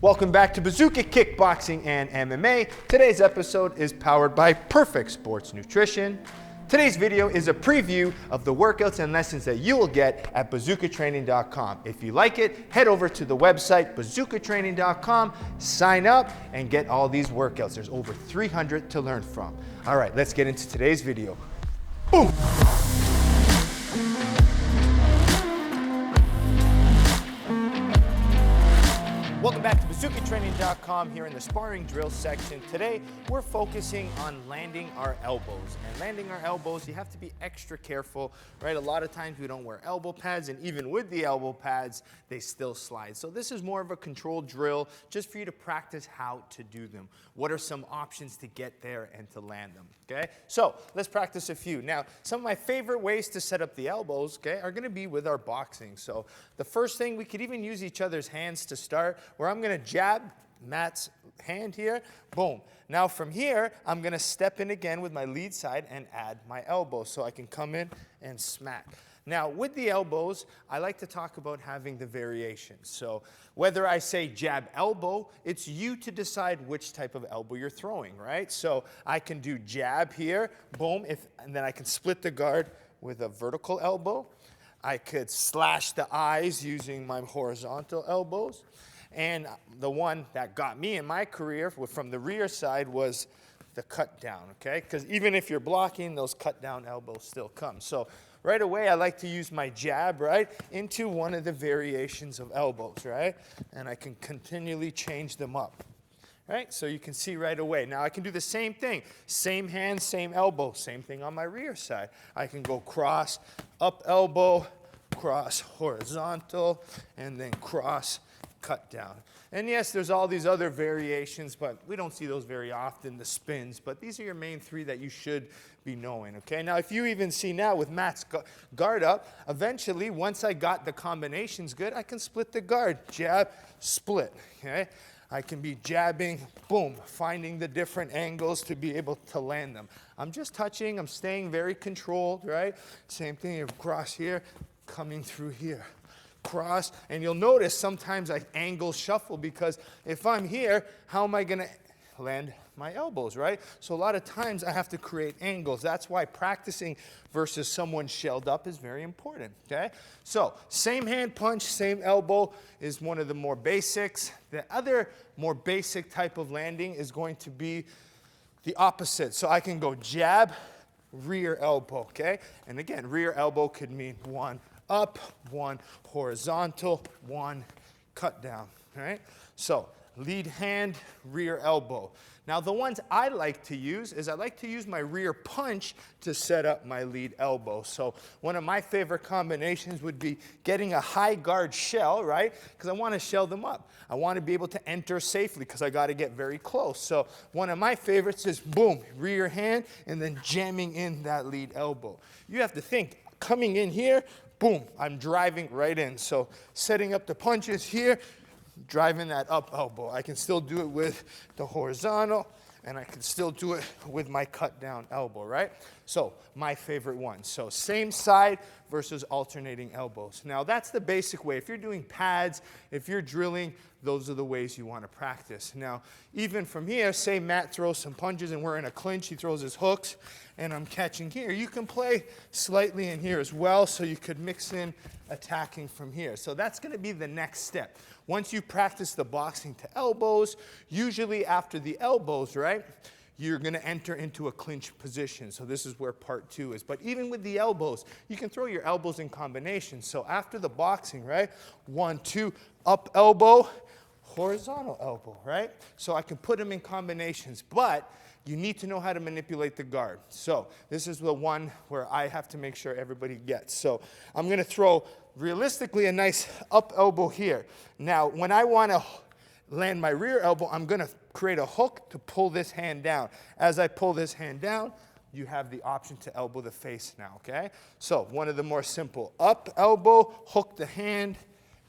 Welcome back to Bazooka Kickboxing and MMA. Today's episode is powered by Perfect Sports Nutrition. Today's video is a preview of the workouts and lessons that you will get at bazookatraining.com. If you like it, head over to the website bazookatraining.com, sign up, and get all these workouts. There's over 300 to learn from. All right, let's get into today's video. Boom! Welcome back to bazookatraining.com here in the sparring drill section. Today, we're focusing on landing our elbows. And landing our elbows, you have to be extra careful, right? A lot of times we don't wear elbow pads, and even with the elbow pads, they still slide. So this is more of a controlled drill just for you to practice how to do them. What are some options to get there and to land them, okay? So let's practice a few. Now, some of my favorite ways to set up the elbows, okay, are gonna be with our boxing. So the first thing, we could even use each other's hands to start, where I'm gonna jab Matt's hand here, boom. Now from here, I'm gonna step in again with my lead side and add my elbow so I can come in and smack. Now with the elbows, I like to talk about having the variations. So whether I say jab elbow, it's you to decide which type of elbow you're throwing, right? So I can do jab here, boom, and then I can split the guard with a vertical elbow. I could slash the eyes using my horizontal elbows. And the one that got me in my career from the rear side was the cut down, okay? Because even if you're blocking, those cut down elbows still come. So right away, I like to use my jab, right, into one of the variations of elbows, right? And I can continually change them up, right? So you can see right away. Now I can do the same thing. Same hand, same elbow. Same thing on my rear side. I can go cross, up elbow, cross, horizontal, and then cross, cut down. And yes, there's all these other variations, but we don't see those very often, the spins, but these are your main three that you should be knowing, okay? Now, if you even see now with Matt's guard up, eventually, once I got the combinations good, I can split the guard, jab, split, okay? I can be jabbing, boom, finding the different angles to be able to land them. I'm just touching, I'm staying very controlled, right? Same thing, across here, coming through here. Cross, and you'll notice sometimes I angle shuffle, because if I'm here, how am I gonna land my elbows, right? So a lot of times I have to create angles. That's why practicing versus someone shelled up is very important, okay? So same hand punch, same elbow is one of the more basics. The other more basic type of landing is going to be the opposite. So I can go jab, rear elbow, okay? And again, rear elbow could mean one up, one horizontal, one cut down, all right? So lead hand, rear elbow. Now the ones I like to use is I like to use my rear punch to set up my lead elbow. So one of my favorite combinations would be getting a high guard shell, right? Because I want to shell them up. I want to be able to enter safely because I got to get very close. So one of my favorites is boom, rear hand, and then jamming in that lead elbow. You have to think, coming in here, boom, I'm driving right in. So setting up the punches here, driving that up elbow. I can still do it with the horizontal, and I can still do it with my cut down elbow, right? So my favorite one. So same side versus alternating elbows. Now that's the basic way. If you're doing pads, if you're drilling, those are the ways you want to practice. Now, even from here, say Matt throws some punches and we're in a clinch, he throws his hooks, and I'm catching here. You can play slightly in here as well, so you could mix in attacking from here. So that's going to be the next step. Once you practice the boxing to elbows, usually after the elbows, right, you're going to enter into a clinch position. So this is where part 2 is. But even with the elbows, you can throw your elbows in combination. So after the boxing, right, 1, 2, up elbow, horizontal elbow, right? So I can put them in combinations, but you need to know how to manipulate the guard. So this is the one where I have to make sure everybody gets. So I'm going to throw, realistically, a nice up elbow here. Now, when I want to land my rear elbow, I'm going to create a hook to pull this hand down. As I pull this hand down, you have the option to elbow the face now, okay? So one of the more simple, up elbow, hook the hand,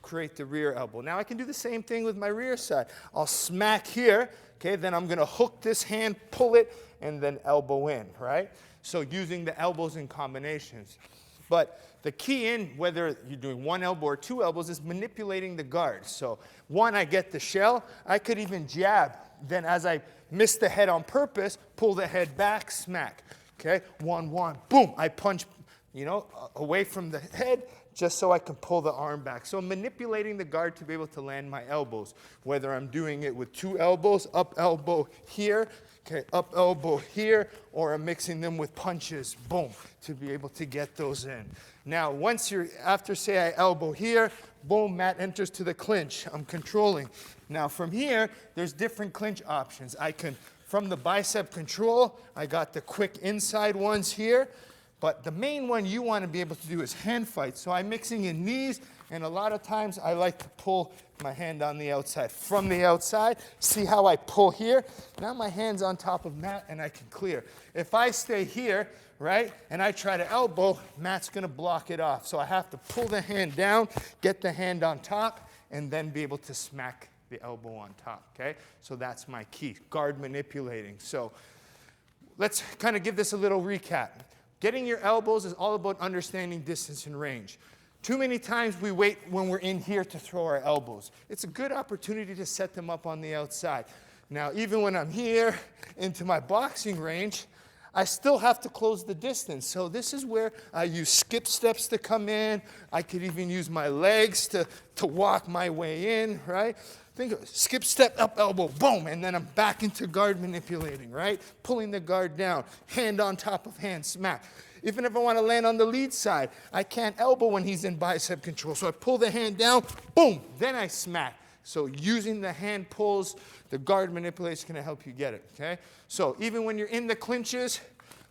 create the rear elbow. Now I can do the same thing with my rear side. I'll smack here, okay, then I'm gonna hook this hand, pull it, and then elbow in, right? So using the elbows in combinations. But the key in whether you're doing one elbow or two elbows is manipulating the guard. So one, I get the shell. I could even jab. Then as I miss the head on purpose, pull the head back, smack. Okay, 1, 1, boom. I punch, you know, away from the head just so I can pull the arm back. So I'm manipulating the guard to be able to land my elbows, whether I'm doing it with two elbows, up elbow here, okay, up elbow here, or I'm mixing them with punches, boom, to be able to get those in. Now, once you're, after say I elbow here, boom, mat enters to the clinch. I'm controlling. Now from here, there's different clinch options. I can, from the bicep control, I got the quick inside ones here, but the main one you want to be able to do is hand fight. So I'm mixing in knees, and a lot of times I like to pull my hand on the outside. From the outside, see how I pull here? Now my hand's on top of mat and I can clear. If I stay here, right, and I try to elbow, mat's gonna block it off. So I have to pull the hand down, get the hand on top, and then be able to smack the elbow on top, okay? So that's my key, guard manipulating. So let's kind of give this a little recap. Getting your elbows is all about understanding distance and range. Too many times we wait when we're in here to throw our elbows. It's a good opportunity to set them up on the outside. Now, even when I'm here into my boxing range, I still have to close the distance. So this is where I use skip steps to come in. I could even use my legs to walk my way in, right? Think of it, skip step, up elbow, boom, and then I'm back into guard manipulating, right? Pulling the guard down, hand on top of hand, smack. Even if I want to land on the lead side, I can't elbow when he's in bicep control. So I pull the hand down, boom, then I smack. So using the hand pulls, the guard manipulation is going to help you get it, okay? So even when you're in the clinches,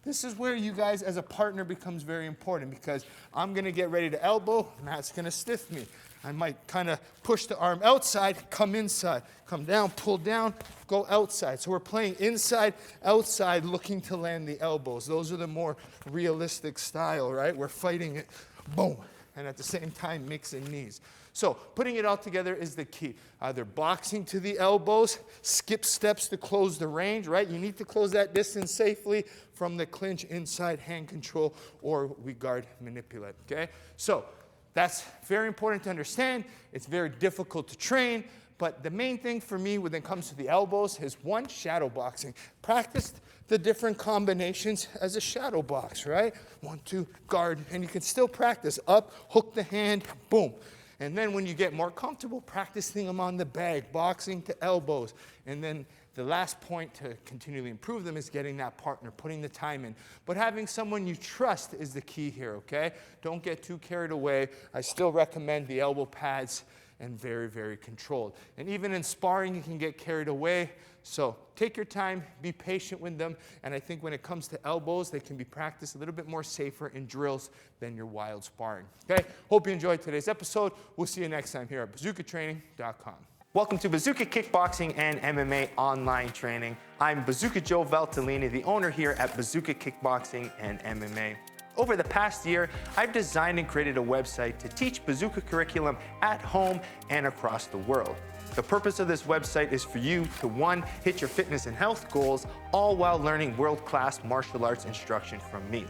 this is where you guys as a partner becomes very important, because I'm going to get ready to elbow, Matt's going to stiff me. I might kind of push the arm outside, come inside, come down, pull down, go outside. So we're playing inside, outside, looking to land the elbows. Those are the more realistic style, right? We're fighting it, boom, and at the same time mixing knees. So putting it all together is the key. Either boxing to the elbows, skip steps to close the range, right? You need to close that distance safely from the clinch, inside hand control, or we guard manipulate, okay? So that's very important to understand. It's very difficult to train, but the main thing for me when it comes to the elbows is one, shadow boxing. Practice the different combinations as a shadow box, right? 1, 2, guard, and you can still practice up, hook the hand, boom. And then when you get more comfortable, practicing them on the bag, boxing to elbows. And then the last point to continually improve them is getting that partner, putting the time in. But having someone you trust is the key here, okay? Don't get too carried away. I still recommend the elbow pads and very, very controlled. And even in sparring, you can get carried away. So take your time, be patient with them. And I think when it comes to elbows, they can be practiced a little bit more safer in drills than your wild sparring. Okay? Hope you enjoyed today's episode. We'll see you next time here at bazookatraining.com. Welcome to Bazooka Kickboxing and MMA online training. I'm Bazooka Joe Valtellini, the owner here at Bazooka Kickboxing and MMA. Over the past year, I've designed and created a website to teach Bazooka curriculum at home and across the world. The purpose of this website is for you to, one, hit your fitness and health goals, all while learning world-class martial arts instruction from me.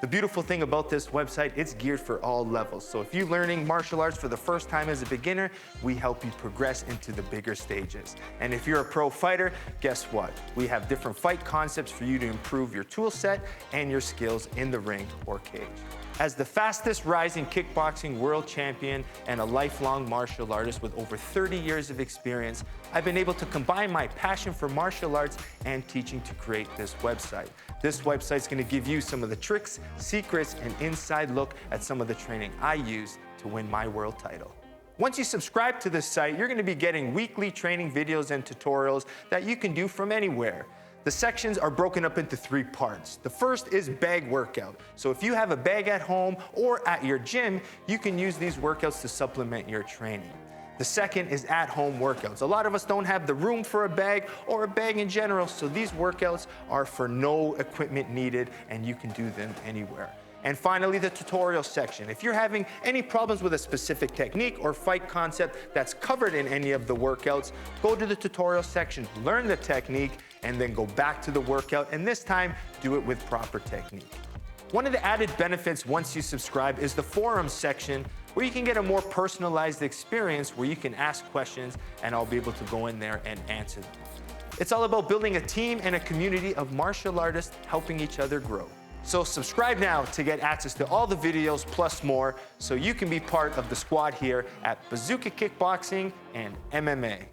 The beautiful thing about this website, it's geared for all levels. So if you're learning martial arts for the first time as a beginner, we help you progress into the bigger stages. And if you're a pro fighter, guess what? We have different fight concepts for you to improve your tool set and your skills in the ring or cage. As the fastest rising kickboxing world champion and a lifelong martial artist with over 30 years of experience, I've been able to combine my passion for martial arts and teaching to create this website. This website is going to give you some of the tricks, secrets, and inside look at some of the training I use to win my world title. Once you subscribe to this site, you're going to be getting weekly training videos and tutorials that you can do from anywhere. The sections are broken up into 3 parts. The first is bag workout. So if you have a bag at home or at your gym, you can use these workouts to supplement your training. The second is at-home workouts. A lot of us don't have the room for a bag or a bag in general, so these workouts are for no equipment needed and you can do them anywhere. And finally, the tutorial section. If you're having any problems with a specific technique or fight concept that's covered in any of the workouts, go to the tutorial section, learn the technique, and then go back to the workout, and this time, do it with proper technique. One of the added benefits once you subscribe is the forums section, where you can get a more personalized experience where you can ask questions and I'll be able to go in there and answer them. It's all about building a team and a community of martial artists helping each other grow. So subscribe now to get access to all the videos plus more, so you can be part of the squad here at Bazooka Kickboxing and MMA.